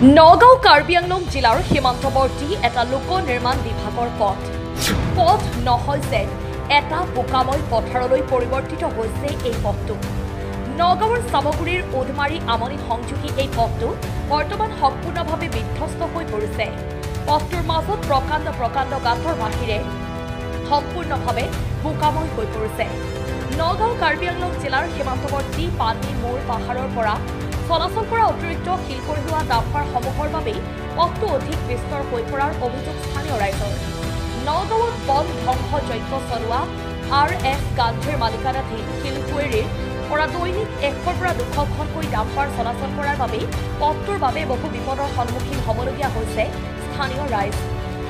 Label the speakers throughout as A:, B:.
A: নগাঁও কাৰ্বি আংলং জিলাৰ সীমান্তৱৰ্তী এটা লোক নিৰ্মাণ বিভাগৰ পথ নহয় যে এটা বোকাময় পথাৰলৈ পৰিৱৰ্তিত হৈছে এই পথটো। নগাঁৱৰ চামগুৰিৰ উদমাৰী আমনি সংযোগী এই পথটো বৰ্তমান সম্পূৰ্ণভাৱে বিধ্বস্ত হৈ পৰিছে। পথটোৰ মাজত প্ৰকাণ্ড গাঁতৰ বাহিৰে সম্পূৰ্ণভাৱে বোকাময় হৈ পৰিছে। নগাঁও কাৰ্বি আংলং জিলাৰ সীমান্তৱৰ্তী পানী মূৰ পাহাৰৰ পৰা চলাচল কৰা অতিৰিক্ত শিল কঢ়িওৱা ডাম্পাৰসমূহৰ বাবেই পথটো অধিক বিস্তৰ হৈ পৰাৰ অভিযোগ স্থানীয় ৰাইজৰ। নগাঁৱত বন ধ্বংস যজ্ঞ চলোৱা RS গান্ধীৰ মালিকানাধীন শিলকুৱেৰীৰ পৰা দৈনিক 100ৰ পৰা 200খনকৈ ডাম্পাৰ চলাচল কৰাৰ বাবেই পথটোৰ বাবে বহু বিপদৰ সন্মুখীন হ'বলগীয়া হৈছে স্থানীয় ৰাইজ।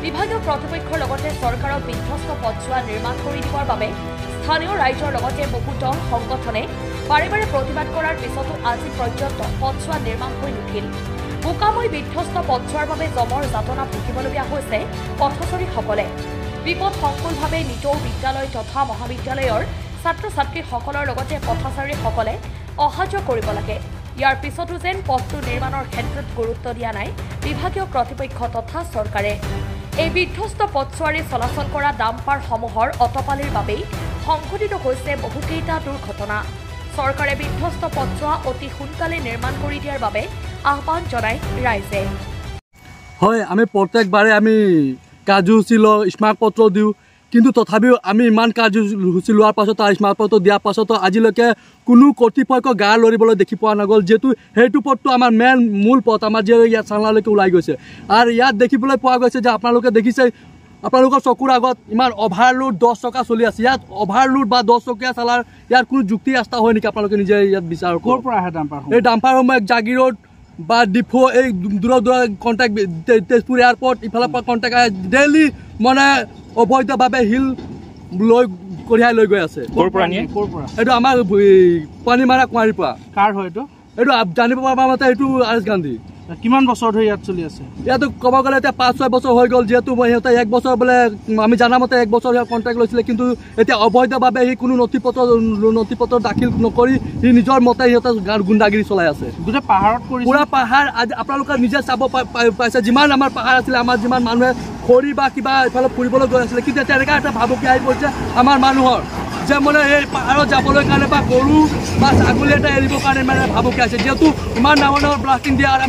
A: বিভাগীয় কৰ্তৃপক্ষৰ লগতে চৰকাৰক বিধ্বস্ত পথছোৱা নিৰ্মাণ কৰি দিবৰ বাবে স্থানীয় ৰাইজৰ লগতে বহু দল সংগঠনে বাৰে বাৰে প্ৰতিবাদ কৰাৰ পিছতো আজি পৰ্যন্ত পথছোৱা নিৰ্মাণ হৈ নুঠিল। বোকাময় বিধ্বস্ত পথছোৱাৰ বাবে জমৰ যাতনা ভুগিবলগীয়া হৈছে পথচাৰীসকলে। বিপদসংকুলভাৱে নিতৌ বিদ্যালয় তথা মহাবিদ্যালয়ৰ ছাত্ৰ ছাত্ৰীসকলৰ লগতে পথচাৰীসকলে অহা যোৱা কৰিব লাগে। ইয়াৰ পিছতো যেন পথটো নিৰ্মাণৰ ক্ষেত্ৰত গুৰুত্ব দিয়া নাই বিভাগীয় কৰ্তৃপক্ষ তথা চৰকাৰে। এই বিধ্বস্ত পথছোৱাৰে চলাচল কৰা ডাম্পাৰসমূহৰ অটপালিৰ বাবেই সংঘটিত হৈছে বহুকেইটা দুৰ্ঘটনা। চৰকাৰে বিধ্বস্ত পথছোৱা অতি সোনকালে নিৰ্মাণ কৰি দিয়াৰ বাবে আহ্বান জনায় ৰাইজে।
B: হয়, আমি প্ৰত্যেকবাৰে আমি কাৰ্যসূচী লওঁ, স্মাৰকপত্ৰ দিওঁ, কিন্তু তথাপিও আমি ইমান কাৰ্যসূচী লোৱাৰ পাছতো স্মাৰকপত্ৰ দিয়াৰ পাছতো আজিলৈকে কোনো কৰ্তৃপক্ষ গা লৰিবলৈ দেখি পোৱা নগ'ল। যিহেতু সেইটো পথটো আমাৰ মূল পথ, আমাৰ যিহেতু ইয়াত চাংলালৈকে ওলাই গৈছে। আৰু ইয়াত দেখিবলৈ পোৱা গৈছে যে আপোনালোকে দেখিছে, আপোনালোকৰ চকুৰ আগত ইমান অভাৰলোড 10 চকা চলি আছে। ইয়াত অভাৰলোড বা 10 চকীয়া চালাৰ ইয়াৰ কোনো যুক্তি ৰাস্তা হয় নেকি? আপোনালোকে নিজে ইয়াত বিচাৰ ক'ৰ পৰা আহে ডাম্পাৰ? এই ডাম্পাৰসমূহ জাগিৰোড বা ডিফু, এই দূৰ কণ্টেক্ট তেজপুৰ এয়াৰপৰ্ট ইফালৰ পৰা কণ্টেক্ট আহে। ডেইলি মানে অবৈধভাৱে শিল কঢ়িয়াই লৈ গৈ আছে। ক'ৰ পৰা? এইটো আমাৰ পানীমাৰা কুঁৱাৰীৰ পৰা। কাৰ হয় এইটো? এইটো জানিব পৰা মতে এইটো RS গান্ধী। কিমান বছৰ ধৰি ইয়াত চলি আছে? ইয়াতো ক'ব গ'লে এতিয়া 5-6 বছৰ হৈ গ'ল। যিহেতু সিহঁতে 1 বছৰ বোলে আমি জানা মতে 1 বছৰ ইয়াৰ কণ্ট্ৰেক্ট লৈছিলে, কিন্তু এতিয়া অবৈধভাৱে সি কোনো নথি পত্ৰ দাখিল নকৰি সি নিজৰ মতে সিহঁতে গুণ্ডাগিৰি চলাই আছে। গোটেই পাহাৰত পুৰা পাহাৰ আজি আপোনালোকে নিজে চাব পাইছে। যিমান আমাৰ পাহাৰ আছিলে, আমাৰ যিমান মানুহে খৰি বা কিবা ইফালে ফুৰিবলৈ গৈ আছিলে, কিন্তু এতিয়া এনেকুৱা এটা ভাবুকি আহি পৰিছে আমাৰ মানুহৰ যে মানে এই পাহাৰত যাবলৈ কাৰণে বা গৰু বা ছাগলী এটা এৰিবৰ কাৰণে মানে ভাবুকি আছে। যিহেতু ইমান ডাঙৰ ব্লাষ্টিং দিয়া আৰু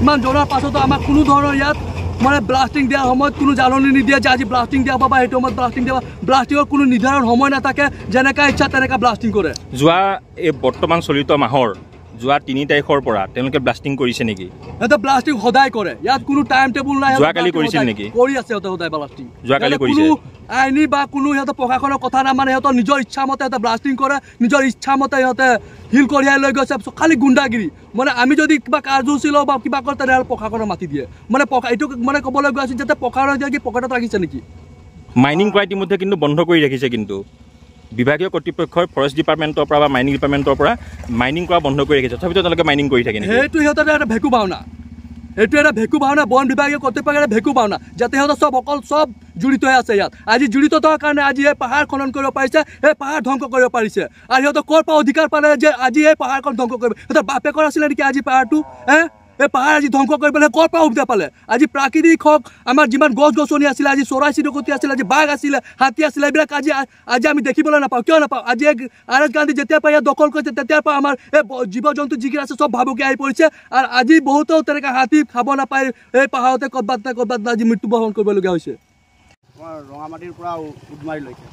B: ইমান জনাৰ পাছতো আমাক কোনো ধৰণৰ ইয়াত মানে ব্লাষ্টিং দিয়াৰ সময়ত কোনো জাননী নিদিয়ে যে আজি ব্লাষ্টিং দিয়া হ'ব বা সেইটো সময়ত ব্লাষ্টিং দিয়া। ব্লাষ্টিঙৰ কোনো নিৰ্ধাৰণ সময় নাথাকে, যেনেকৈ ইচ্ছা তেনেকৈ ব্লাষ্টিং কৰে।
C: যোৱা এই বৰ্তমান চলিত মাহৰ যোৱা 3 তাৰিখৰ পৰা তেওঁলোকে ব্লাষ্টিং কৰিছে নেকি?
B: সিহঁতে ব্লাষ্টিং সদায় কৰে, ইয়াত কোনো টাইম টেবুল নাই।
C: যোৱাকালি কৰিছিল নেকি?
B: কৰি আছে সিহঁতে সদায় ব্লাষ্টিং।
C: যোৱাকালি কৰিছে।
B: আইনী বা কোনো সিহঁতৰ প্ৰশাসনৰ কথা নামানে, সিহঁতৰ নিজৰ ইচ্ছামতে সিহঁতে ব্লাষ্টিং কৰে, নিজৰ ইচ্ছামতে সিহঁতে শিল কঢ়িয়াই লৈ গৈছে। খালি গুণ্ডাগিৰি। মানে আমি যদি কিবা কাৰ্যসূচী লওঁ বা কিবা কৰে তেনেহ'লে প্ৰশাসনক মাতি দিয়ে। মানে এইটো মানে ক'বলৈ গৈ আছোঁ যাতে প্ৰশাসনে দিয়ে কি পকেটত ৰাখিছে নেকি?
C: মাইনিং কৰা ইতিমধ্যে কিন্তু বন্ধ কৰি ৰাখিছে। কিন্তু বিভাগীয় কৰ্তৃপক্ষই ফৰেষ্ট ডিপাৰ্টমেণ্টৰ পৰা বা মাইনিং ডিপাৰ্টমেণ্টৰ পৰা মাইনিং কৰা বন্ধ কৰি ৰাখিছে, তথাপিতো তেওঁলোকে মাইনিং কৰি থাকে নেকি? সেইটো
B: সিহঁতৰ এটা ভেকু ভাওনা। এইটো এটা ভেকু ভাওনা, বন বিভাগীয় কৰ্তৃপক্ষৰ এটা ভেকু ভাওনা, যাতে সিহঁতৰ চব জড়িত হৈ আছে ইয়াত। আজি জড়িত থকাৰ কাৰণে আজি এই পাহাৰ খনন কৰিব পাৰিছে, এই পাহাৰ ধ্বংস কৰিব পাৰিছে। আৰু সিহঁতৰ ক'ৰ পৰা অধিকাৰ পালে যে আজি এই পাহাৰখন ধ্বংস কৰিব? সিহঁতৰ বাপেকৰ আছিলে নেকি আজি পাহাৰটো? এই পাহাৰ আজি ধ্বংস কৰিবলৈ ক'ৰ পৰা সুবিধা পালে? আজি প্ৰাকৃতিক হওক, আমাৰ যিমান গছ গছনি আছিলে, আজি চৰাই চিৰিকটি আছিলে, আজি বাঘ আছিলে, হাতী আছিলে, এইবিলাক আজি আমি দেখিবলৈ নাপাওঁ। কিয় নাপাওঁ? আজি RS গান্ধী যেতিয়াৰ পৰা ইয়াত দখল কৰিছে তেতিয়াৰ পৰা আমাৰ এই জীৱ জন্তু যিখিনি আছে চব ভাবুকি আহি পৰিছে। আৰু আজি বহুতো তেনেকৈ হাতী খাব নাপায়, এই পাহাৰতে ক'ৰবাত আজি মৃত্যুবৰণ কৰিবলগীয়া হৈছে।
D: আমাৰ ৰঙামাটিৰ পৰা উদমাৰীলৈকে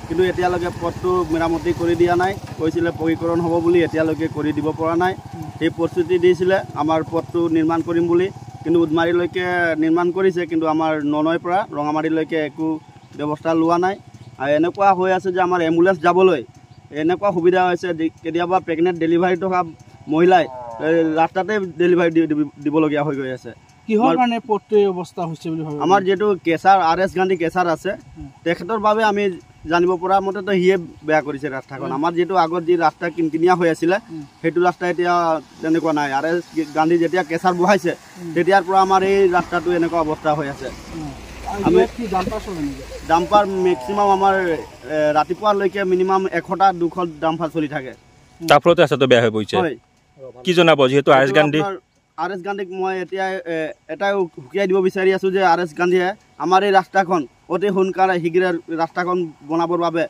D: কিন্তু এতিয়ালৈকে পথটো মেৰামতি কৰি দিয়া নাই। কৈছিলে পকীকৰণ হ'ব বুলি, এতিয়ালৈকে কৰি দিব পৰা নাই। সেই প্ৰতিশ্ৰুতি দিছিলে আমাৰ পথটো নিৰ্মাণ কৰিম বুলি, কিন্তু উদমাৰীলৈকে নিৰ্মাণ কৰিছে, কিন্তু আমাৰ ননৈৰ পৰা ৰঙামাটিলৈকে একো ব্যৱস্থা লোৱা নাই। আৰু এনেকুৱা হৈ আছে যে আমাৰ এম্বুলেঞ্চ যাবলৈ এনেকুৱা সুবিধা হৈছে, কেতিয়াবা প্ৰেগনেণ্ট ডেলিভাৰী থকা মহিলাই ৰাস্তাতে ডেলিভাৰী দিবলগীয়া হৈ গৈ আছে। কিহৰ কাৰণে পথটো এই অৱস্থা হৈছে বুলি ভাবে? আমাৰ যিহেতু কেঁচাৰ RS গান্ধী কেঁচাৰ আছে, তেখেতৰ বাবে আমি জানিব পৰা মতেতো সিয়ে বেয়া কৰিছে ৰাস্তাখন। আমাৰ যিহেতু আগত যি ৰাস্তা কিনকিনীয়া হৈ আছিলে, সেইটো ৰাস্তা এতিয়া তেনেকুৱা নাই। RS গান্ধী যেতিয়া কেঁচাৰ বহাইছে তেতিয়াৰ পৰা আমাৰ এই ৰাস্তাটো এনেকুৱা অৱস্থা হৈ আছে। আমি ডাম্পাৰ মেক্সিমাম আমাৰ ৰাতিপুৱালৈকে মিনিমাম 100-200 ডাম্পাৰ চলি থাকে।
C: তাৰ ফলতে ৰাস্তাটো বেয়া হৈ পৰিছে। কি জনাব? যিহেতু RS গান্ধী
D: RS গান্ধীক মই এতিয়া এটাই হুকিয়াই দিব বিচাৰি আছোঁ যে RS গান্ধীয়ে আমাৰ এই ৰাস্তাখন অতি সোনকালে শীঘ্ৰে ৰাস্তাখন বনাবৰ বাবে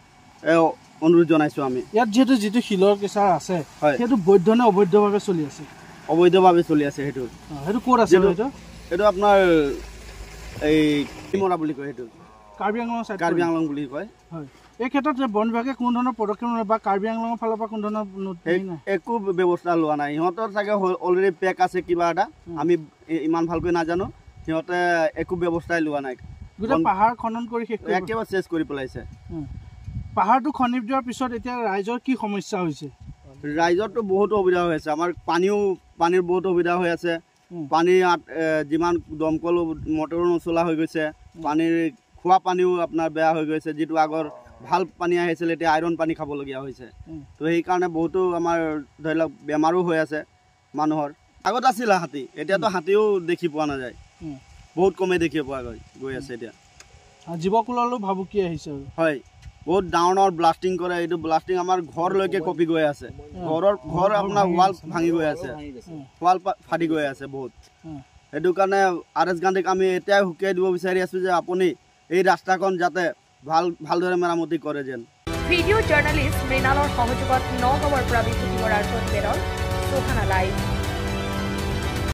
D: অনুৰোধ জনাইছোঁ আমি।
E: ইয়াত যিটো শিলৰ কেঁচাৰ আছে সেইটো বৈধ নে অবৈধভাৱে চলি আছে?
D: অবৈধভাৱে চলি আছে। সেইটো
E: ক'ত আছে?
D: সেইটো আপোনাৰ এই কিমৰা বুলি কয়, সেইটো
E: কাৰ্বি আংলং চাইড,
D: কাৰ্বি আংলং বুলি কয়।
E: হয়, এই ক্ষেত্ৰত বন বিভাগে কোনো ধৰণৰ পদক্ষেপ নলয় বা কাৰ্বি আংলঙৰ ফালৰ পৰা কোনো ধৰণৰ
D: একো ব্যৱস্থা লোৱা নাই। সিহঁতৰ চাগে অলৰেডি পেক আছে কিবা এটা, আমি ইমান ভালকৈ নাজানো। সিহঁতে একো ব্যৱস্থাই লোৱা নাই।
E: গোটেই পাহাৰ খনন কৰি
D: একেবাৰে চেছ কৰি পেলাইছে।
E: পাহাৰটো খনি দিয়াৰ পিছত এতিয়া ৰাইজৰ কি সমস্যা হৈছে?
D: ৰাইজৰতো বহুতো অসুবিধা হৈ আছে। আমাৰ পানীৰ বহুত অসুবিধা হৈ আছে। পানীৰ যিমান দমকল মটৰো নচলা হৈ গৈছে। পানীৰ খোৱা পানীও আপোনাৰ বেয়া হৈ গৈছে। যিটো আগৰ ভাল পানী আহিছিল এতিয়া আইৰণ পানী খাবলগীয়া হৈছে। তো সেইকাৰণে বহুতো আমাৰ ধৰি লওক বেমাৰো হৈ আছে মানুহৰ। আগত আছিলে হাতী, এতিয়াতো হাতীও দেখি পোৱা নাযায়, বহুত কমেই দেখি পোৱা গৈ আছে এতিয়া।
E: জীৱকুললৈ ভাবুকি আহিছে।
D: হয়, বহুত ডাঙৰ ব্লাষ্টিং কৰে। এইটো ব্লাষ্টিং আমাৰ ঘৰলৈকে কপি গৈ আছে। ঘৰ আপোনাৰ ৱাল ভাঙি গৈ আছে, ৱাল ফাটি গৈ আছে বহুত। সেইটো কাৰণে RS গান্ধীক আমি এতিয়াই হুকিয়াই দিব বিচাৰি আছোঁ যে আপুনি এই ৰাস্তাখন যাতে ভালদৰে মেৰামতি কৰে যেন।
A: ভিডিঅ' জাৰ্নেলিষ্ট মৃণালৰ সহযোগত নগাঁৱৰ পৰা বিভূতি বৰাৰ প্ৰতিবেদন, সোহানা লাইভ।